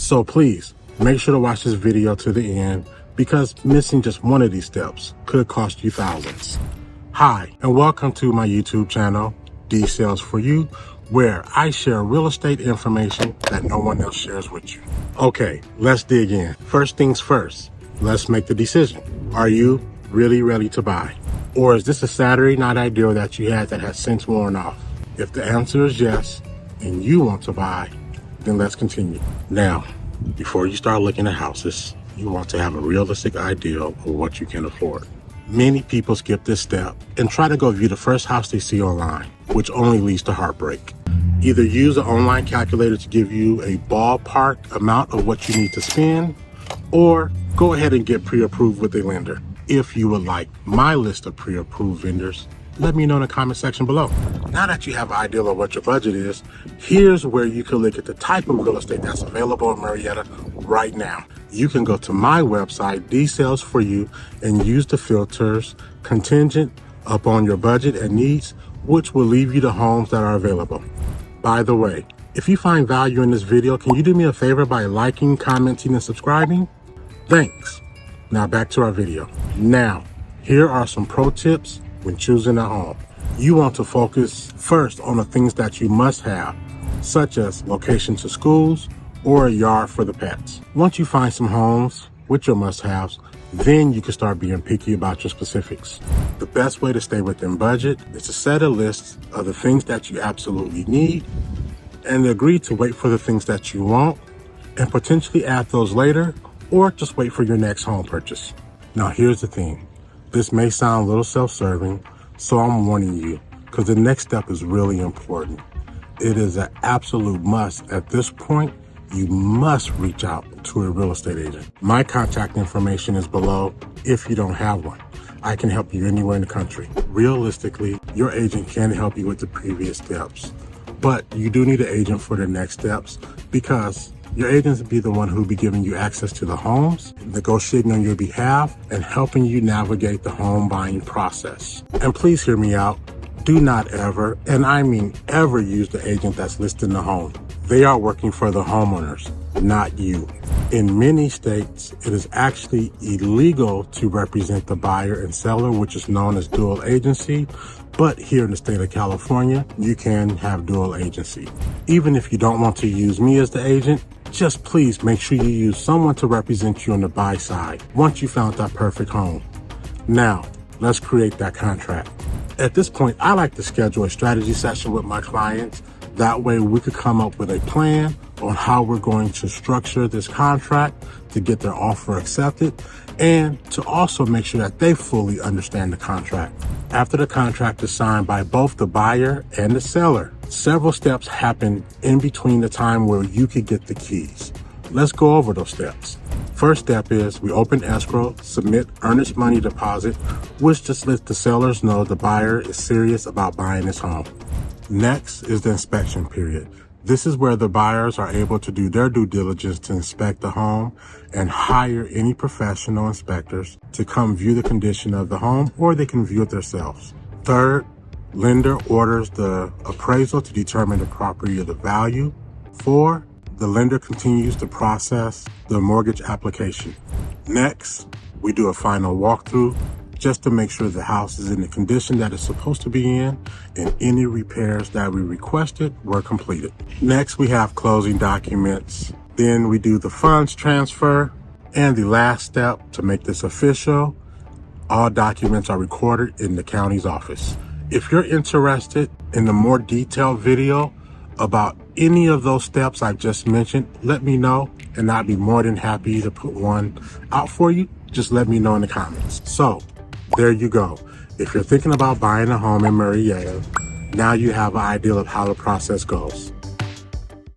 So please, make sure to watch this video to the end because missing just one of these steps could cost you thousands. Hi, and welcome to my YouTube channel, D Sayles for You, where I share real estate information that no one else shares with you. Okay, let's dig in. First things first, let's make the decision. Are you really ready to buy? Or is this a Saturday night ideal that you had that has since worn off? If the answer is yes, and you want to buy, then let's continue. Now, before you start looking at houses, you want to have a realistic idea of what you can afford. Many people skip this step and try to go view the first house they see online, which only leads to heartbreak. Either use an online calculator to give you a ballpark amount of what you need to spend, or go ahead and get pre-approved with a lender. If you would like my list of pre-approved vendors, let me know in the comment section below. Now that you have an idea of what your budget is, here's where you can look at the type of real estate that's available in Murrieta right now. You can go to my website, D Sayles for You, and use the filters contingent upon your budget and needs, which will leave you the homes that are available. By the way, if you find value in this video, can you do me a favor by liking, commenting, and subscribing? Thanks. Now back to our video. Now, here are some pro tips when choosing a home. You want to focus first on the things that you must have, such as location to schools or a yard for the pets. Once you find some homes with your must-haves, then you can start being picky about your specifics. The best way to stay within budget is to set a list of the things that you absolutely need and agree to wait for the things that you want and potentially add those later, or just wait for your next home purchase. Now here's the thing. This may sound a little self-serving, so I'm warning you because the next step is really important. It is an absolute must. At this point, you must reach out to a real estate agent. My contact information is below if you don't have one. I can help you anywhere in the country. Realistically, your agent can help you with the previous steps, but you do need an agent for the next steps because your agent will be the one who will be giving you access to the homes, negotiating on your behalf, and helping you navigate the home buying process. And please hear me out. Do not ever, and I mean ever, use the agent that's listing the home. They are working for the homeowners, not you. In many states, it is actually illegal to represent the buyer and seller, which is known as dual agency. But here in the state of California, you can have dual agency. Even if you don't want to use me as the agent, just please make sure you use someone to represent you on the buy side once you found that perfect home. Now, let's create that contract. At this point, I like to schedule a strategy session with my clients. That way we could come up with a plan on how we're going to structure this contract to get their offer accepted and to also make sure that they fully understand the contract. After the contract is signed by both the buyer and the seller, several steps happen in between the time where you could get the keys. Let's go over those steps. First step is we open escrow, submit earnest money deposit, which just lets the sellers know the buyer is serious about buying this home. Next is the inspection period. This is where the buyers are able to do their due diligence to inspect the home and hire any professional inspectors to come view the condition of the home, or they can view it themselves. Third, lender orders the appraisal to determine the property of the value. 4, the lender continues to process the mortgage application. Next, we do a final walkthrough just to make sure the house is in the condition that it's supposed to be in and any repairs that we requested were completed. Next, we have closing documents. Then we do the funds transfer. And the last step to make this official, all documents are recorded in the county's office. If you're interested in a more detailed video about any of those steps I've just mentioned, let me know and I'd be more than happy to put one out for you. Just let me know in the comments. So there you go. If you're thinking about buying a home in Murrieta, now you have an idea of how the process goes.